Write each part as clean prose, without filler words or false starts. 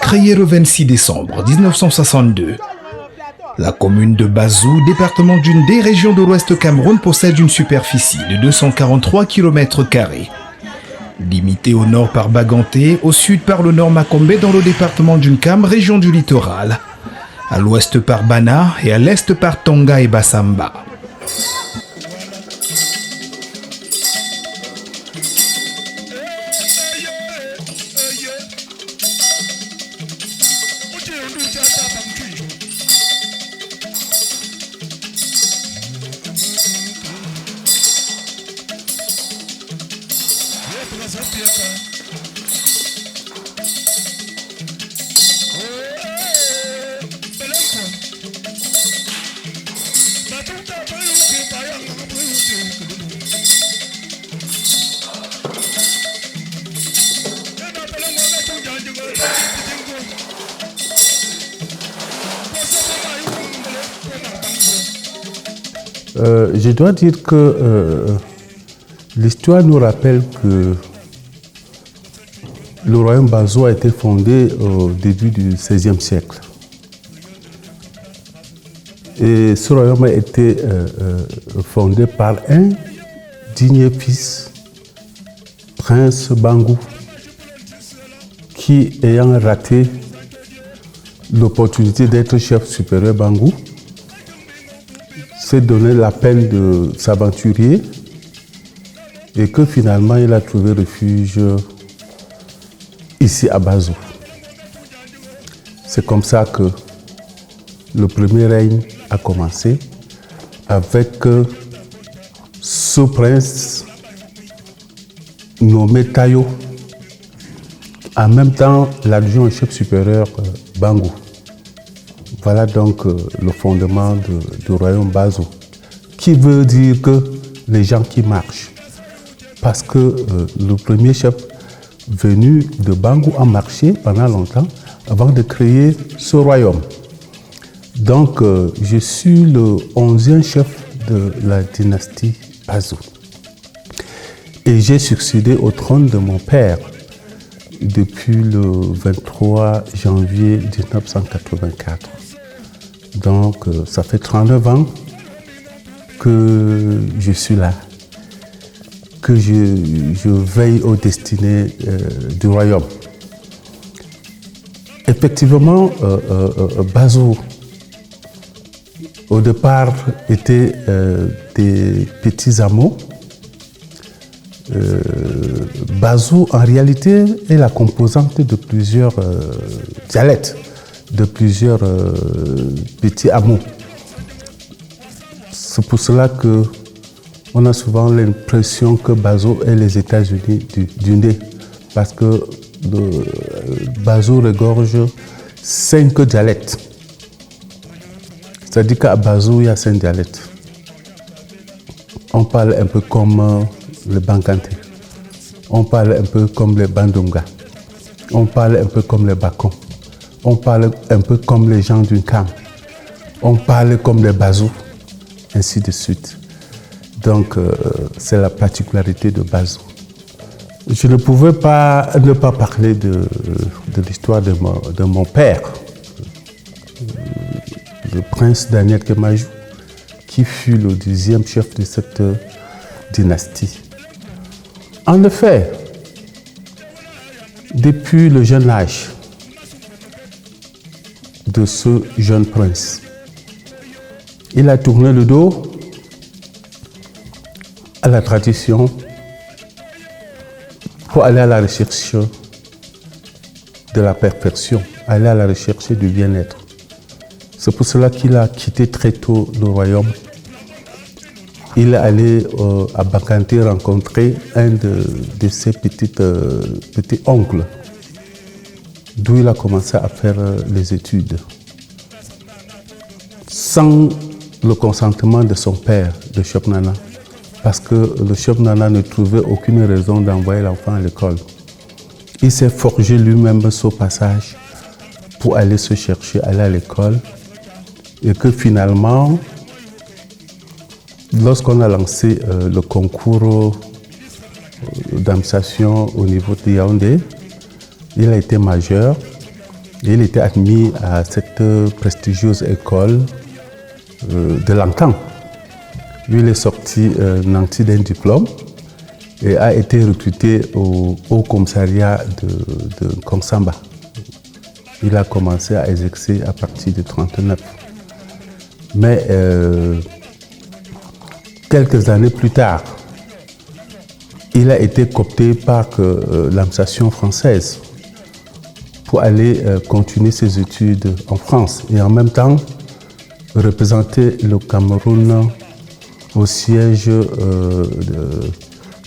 Créée le 26 décembre 1962, la commune de Bazou, département d'une des régions de l'Ouest Cameroun, possède une superficie de 243 km². Limitée au nord par Baganté, au sud par le nord Macombé dans le département d'Unkam, région du littoral, à l'ouest par Bana et à l'est par Tonga et Bassamba. Je dois dire que l'histoire nous rappelle que le royaume Bazou a été fondé au début du XVIe siècle. Et ce royaume a été fondé par un digne fils, prince Bangou, qui, ayant raté l'opportunité d'être chef supérieur Bangou, s'est donné la peine de s'aventurer et que finalement il a trouvé refuge ici à Bazou. C'est comme ça que le premier règne a commencé avec ce prince nommé Tayo, en même temps l'adjoint au chef supérieur Bangou. Voilà donc le fondement du royaume Bazou, qui veut dire que les gens qui marchent. Parce que le premier chef venu de Bangou a marché pendant longtemps avant de créer ce royaume. Donc je suis le 11e chef de la dynastie Bazou. Et j'ai succédé au trône de mon père depuis le 23 janvier 1984. Donc, ça fait 39 ans que je suis là, que je veille aux destinées du royaume. Effectivement, Bazou, au départ, était des petits hameaux. Bazou, en réalité, est la composante de plusieurs dialectes, de plusieurs petits hameaux. C'est pour cela qu'on a souvent l'impression que Bazou est les États-Unis du nez, parce que Bazou regorge 5 dialectes. C'est-à-dire qu'à Bazou, il y a 5 dialectes. On parle un peu comme le Bankanté, on parle un peu comme les Bandunga, on parle un peu comme les Bakons. On parle un peu comme les gens d'une cam. On parle comme les Bazou, ainsi de suite. Donc, c'est la particularité de Bazou. Je ne pouvais pas ne pas parler de l'histoire de mon père, le prince Daniel Kemajou, qui fut le 10e chef de cette dynastie. En effet, depuis le jeune âge de ce jeune prince, il a tourné le dos à la tradition pour aller à la recherche de la perfection, aller à la recherche du bien-être. C'est pour cela qu'il a quitté très tôt le royaume. Il est allé à Bakanté rencontrer un de ses petits oncles, d'où il a commencé à faire les études. Sans le consentement de son père, de Chop Nana, parce que le Chop Nana ne trouvait aucune raison d'envoyer l'enfant à l'école. Il s'est forgé lui-même son passage pour aller se chercher, aller à l'école. Et que finalement, lorsqu'on a lancé le concours d'administration au niveau de Yaoundé, il a été majeur et il était admis à cette prestigieuse école de l'Antan. Lui, il est sorti nanti d'un diplôme et a été recruté au commissariat de Kongsamba. Il a commencé à exercer à partir de 1939. Mais quelques années plus tard, il a été coopté par l'administration française pour aller continuer ses études en France et en même temps représenter le Cameroun au siège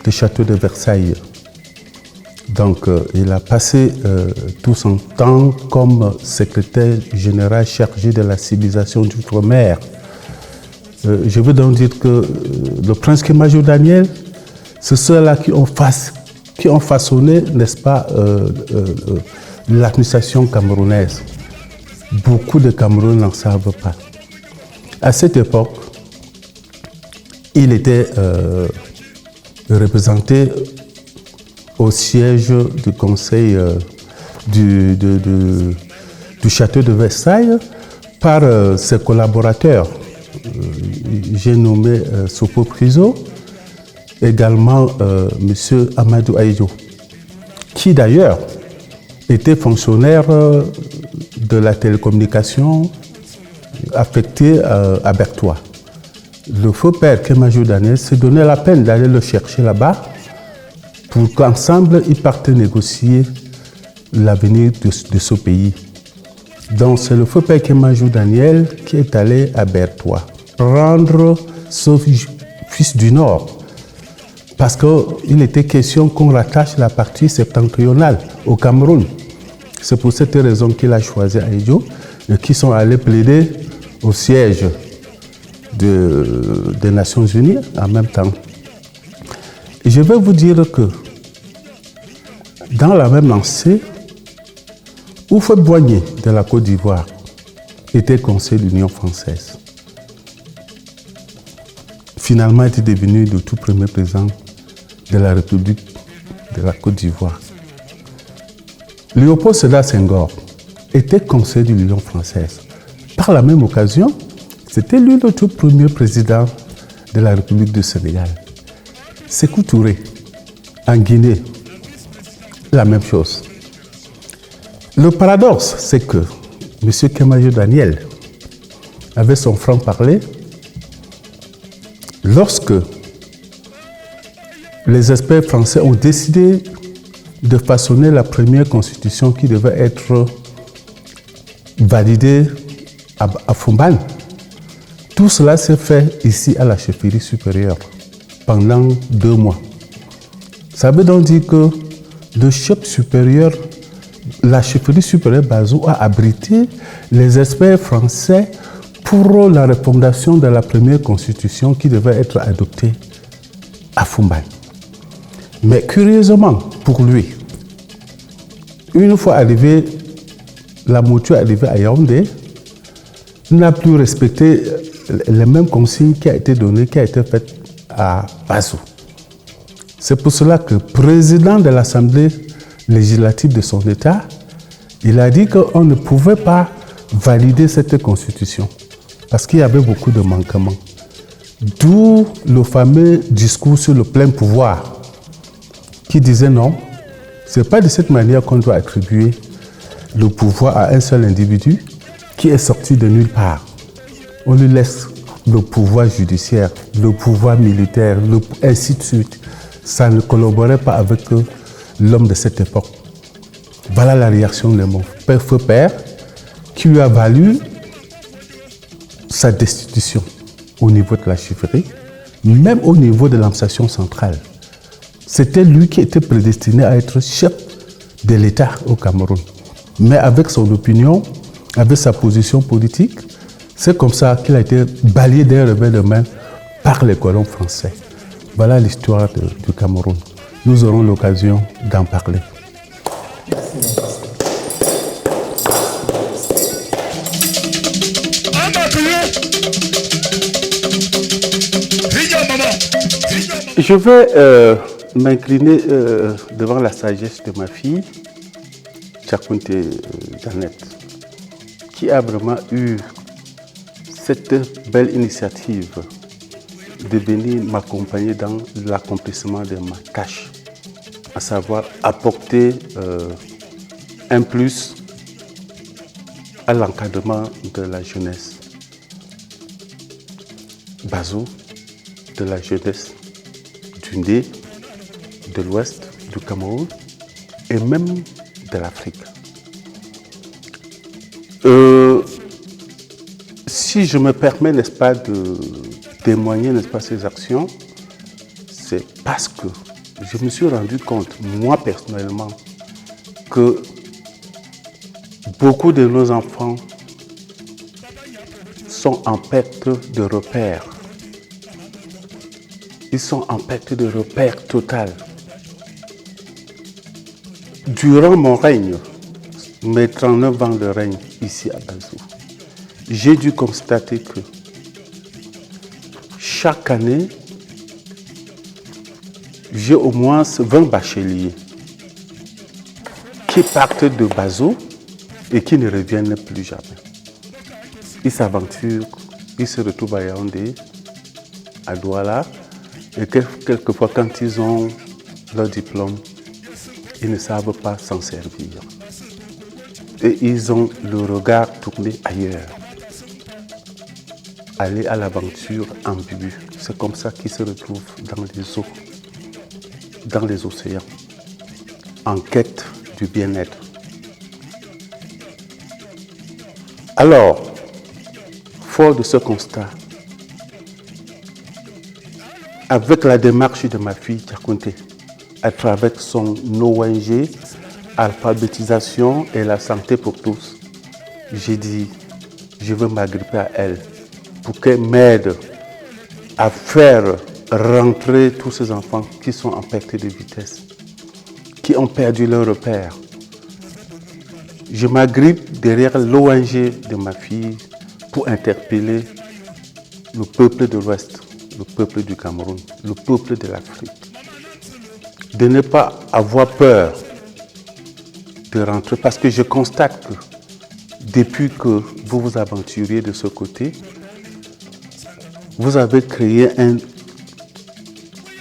du château de Versailles. Donc il a passé tout son temps comme secrétaire général chargé de la civilisation d'outre-mer. Je veux donc dire que le prince Kémajo Daniel, c'est ceux-là qui ont façonné, n'est-ce pas, l'administration camerounaise. Beaucoup de Camerounais n'en savent pas. À cette époque, il était représenté au siège du conseil du château de Versailles par ses collaborateurs. J'ai nommé Sopo Priso, également M. Amadou Aïdjo, qui d'ailleurs était fonctionnaire de la télécommunication affecté à Berthois. Le faux père Kémajo Daniel s'est donné la peine d'aller le chercher là-bas pour qu'ensemble ils partent négocier l'avenir de ce pays. Donc c'est le faux père Kémajo Daniel qui est allé à Berthois rendre ce fils du Nord, parce qu'il était question qu'on rattache la partie septentrionale au Cameroun. C'est pour cette raison qu'il a choisi Aïdjo et qui sont allés plaider au siège des Nations Unies en même temps. Et je vais vous dire que dans la même lancée, Houphouët-Boigny de la Côte d'Ivoire était conseiller de l'Union française. Finalement, il était devenu le tout premier président de la République de la Côte d'Ivoire. Léopold Sédar Senghor était conseiller de l'Union française. Par la même occasion, c'était lui le tout premier président de la République du Sénégal. Sékou Touré, en Guinée, la même chose. Le paradoxe, c'est que M. Kémajo Daniel avait son franc-parler lorsque les experts français ont décidé de façonner la première constitution qui devait être validée à Fumban. Tout cela s'est fait ici à la chefferie supérieure pendant 2 mois. Ça veut donc dire que le chef supérieur, la chefferie supérieure Bazou a abrité les experts français pour la refondation de la première constitution qui devait être adoptée à Fumban. Mais curieusement pour lui, une fois arrivé, la mouture arrivée à Yaoundé, il n'a plus respecté les mêmes consignes qui a été données, qui a été faites à Bazou. C'est pour cela que le président de l'Assemblée législative de son État, il a dit qu'on ne pouvait pas valider cette constitution parce qu'il y avait beaucoup de manquements. D'où le fameux discours sur le plein pouvoir qui disait non, ce n'est pas de cette manière qu'on doit attribuer le pouvoir à un seul individu qui est sorti de nulle part. On lui laisse le pouvoir judiciaire, le pouvoir militaire, ainsi de suite. Ça ne collaborait pas avec l'homme de cette époque. Voilà la réaction de mon feu père qui lui a valu sa destitution au niveau de la chefferie, même au niveau de l'administration centrale. C'était lui qui était prédestiné à être chef de l'État au Cameroun. Mais avec son opinion, avec sa position politique, c'est comme ça qu'il a été balayé d'un revers de main par les colons français. Voilà l'histoire du Cameroun. Nous aurons l'occasion d'en parler. Je vais m'incliner devant la sagesse de ma fille, Tchakounte Jeannette, qui a vraiment eu cette belle initiative de venir m'accompagner dans l'accomplissement de ma tâche, à savoir apporter un plus à l'encadrement de la jeunesse Bazou, de la jeunesse du Ndé, de l'ouest du Cameroun et même de l'Afrique. Si je me permets, n'est-ce pas, de témoigner, n'est-ce pas, ces actions, c'est parce que je me suis rendu compte, moi personnellement, que beaucoup de nos enfants sont en perte de repères. Ils sont en perte de repères total. Durant mon règne, mes 39 ans de règne ici à Bazou, j'ai dû constater que chaque année, j'ai au moins 20 bacheliers qui partent de Bazou et qui ne reviennent plus jamais. Ils s'aventurent, ils se retrouvent à Yaoundé, à Douala, et quelquefois quand ils ont leur diplôme, ils ne savent pas s'en servir. Et ils ont le regard tourné ailleurs. Aller à l'aventure ambiguë, c'est comme ça qu'ils se retrouvent dans les eaux, dans les océans, en quête du bien-être. Alors, fort de ce constat, avec la démarche de ma fille Tchakounte, à travers son ONG, Alphabétisation et la santé pour tous, j'ai dit, je veux m'agripper à elle pour qu'elle m'aide à faire rentrer tous ces enfants qui sont en perte de vitesse, qui ont perdu leur repère. Je m'agrippe derrière l'ONG de ma fille pour interpeller le peuple de l'Ouest, le peuple du Cameroun, le peuple de l'Afrique, de ne pas avoir peur de rentrer, parce que je constate que depuis que vous vous aventuriez de ce côté, vous avez créé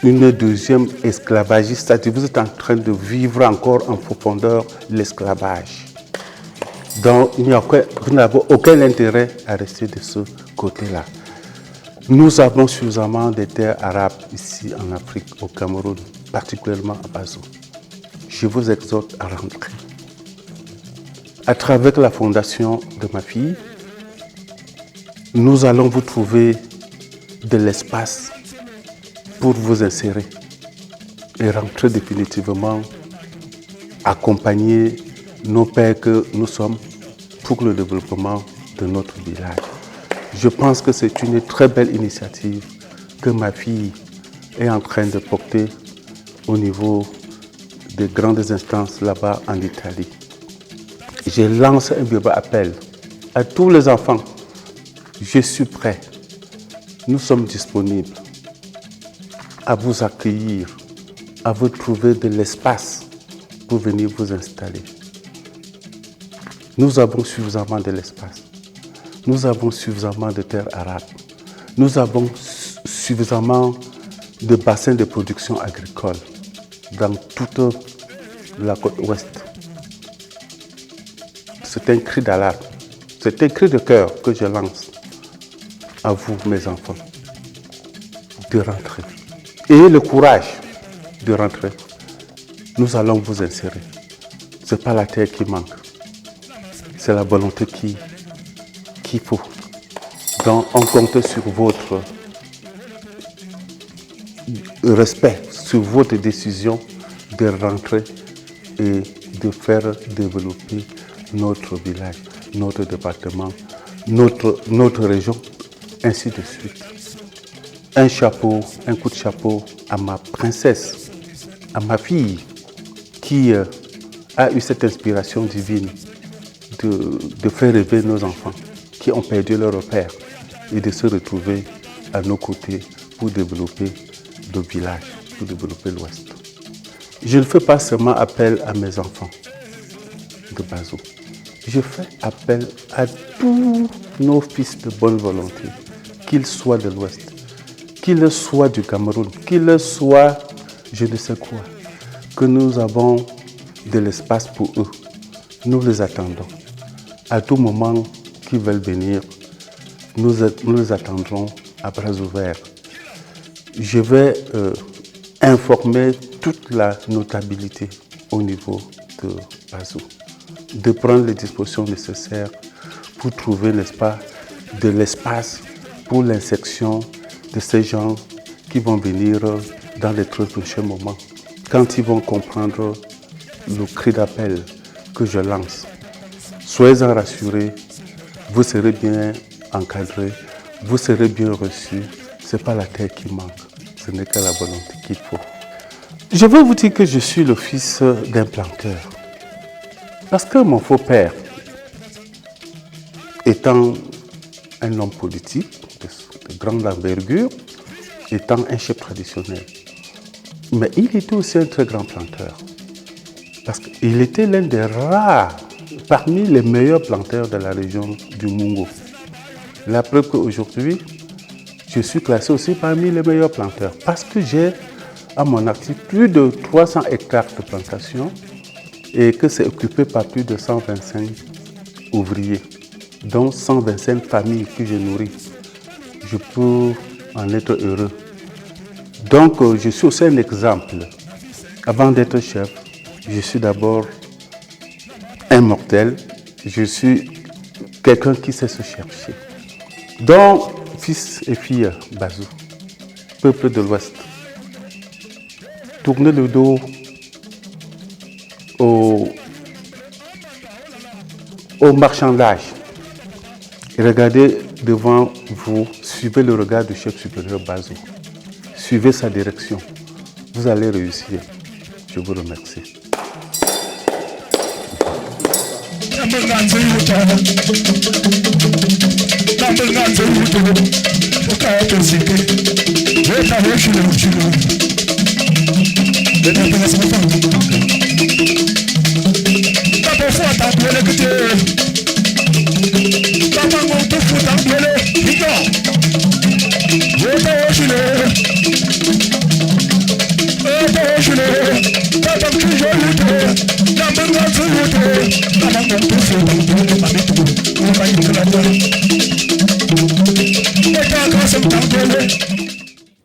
une deuxième esclavagisme, c'est-à-dire vous êtes en train de vivre encore en profondeur l'esclavage. Donc vous n'avez aucun intérêt à rester de ce côté-là. Nous avons suffisamment de terres arabes ici en Afrique, au Cameroun, particulièrement à Bazou. Je vous exhorte à rentrer. À travers la fondation de ma fille, nous allons vous trouver de l'espace pour vous insérer et rentrer définitivement, accompagner nos pères que nous sommes pour le développement de notre village. Je pense que c'est une très belle initiative que ma fille est en train de porter au niveau des grandes instances là-bas en Italie. Je lance un vibrant appel à tous les enfants. Je suis prêt. Nous sommes disponibles à vous accueillir, à vous trouver de l'espace pour venir vous installer. Nous avons suffisamment de l'espace. Nous avons suffisamment de terres arabes. Nous avons suffisamment de bassins de production agricole dans toute la côte ouest. C'est un cri d'alarme, c'est un cri de cœur que je lance à vous, mes enfants, de rentrer. Ayez le courage de rentrer. Nous allons vous insérer. Ce n'est pas la terre qui manque, c'est la volonté qu'il faut. Donc, on compte sur votre respect, sur votre décision de rentrer et de faire développer notre village, notre département, notre région, ainsi de suite. Un chapeau, un coup de chapeau à ma princesse, à ma fille, qui a eu cette inspiration divine de faire rêver nos enfants qui ont perdu leur repère et de se retrouver à nos côtés pour développer le village, pour développer l'Ouest. Je ne fais pas seulement appel à mes enfants de Bazou. Je fais appel à tous nos fils de bonne volonté, qu'ils soient de l'Ouest, qu'ils soient du Cameroun, qu'ils soient je ne sais quoi, que nous avons de l'espace pour eux. Nous les attendons. À tout moment qu'ils veulent venir, nous les attendrons à bras ouverts. Je vais informer toute la notabilité au niveau de Bazou, de prendre les dispositions nécessaires pour trouver, n'est-ce pas, de l'espace pour l'insertion de ces gens qui vont venir dans les 3 prochains moments, quand ils vont comprendre le cri d'appel que je lance. Soyez-en rassurés, vous serez bien encadrés, vous serez bien reçus. Ce n'est pas la terre qui manque, ce n'est que la volonté qu'il faut. Je veux vous dire que je suis le fils d'un planteur. Parce que mon faux père, étant un homme politique de grande envergure, étant un chef traditionnel, mais il était aussi un très grand planteur. Parce qu'il était l'un des rares, parmi les meilleurs planteurs de la région du Mungo. La preuve qu'aujourd'hui, je suis classé aussi parmi les meilleurs planteurs. Parce que j'ai à mon actif plus de 300 hectares de plantation et que c'est occupé par plus de 125 ouvriers, dont 125 familles que je nourris. Je peux en être heureux. Donc, je suis aussi un exemple. Avant d'être chef, je suis d'abord un mortel. Je suis quelqu'un qui sait se chercher. Donc, fils et filles, Bazou, peuple de l'Ouest, tournez le dos au marchandage. Regardez devant vous, suivez le regard du chef supérieur Bazou. Suivez sa direction. Vous allez réussir. Je vous remercie. Some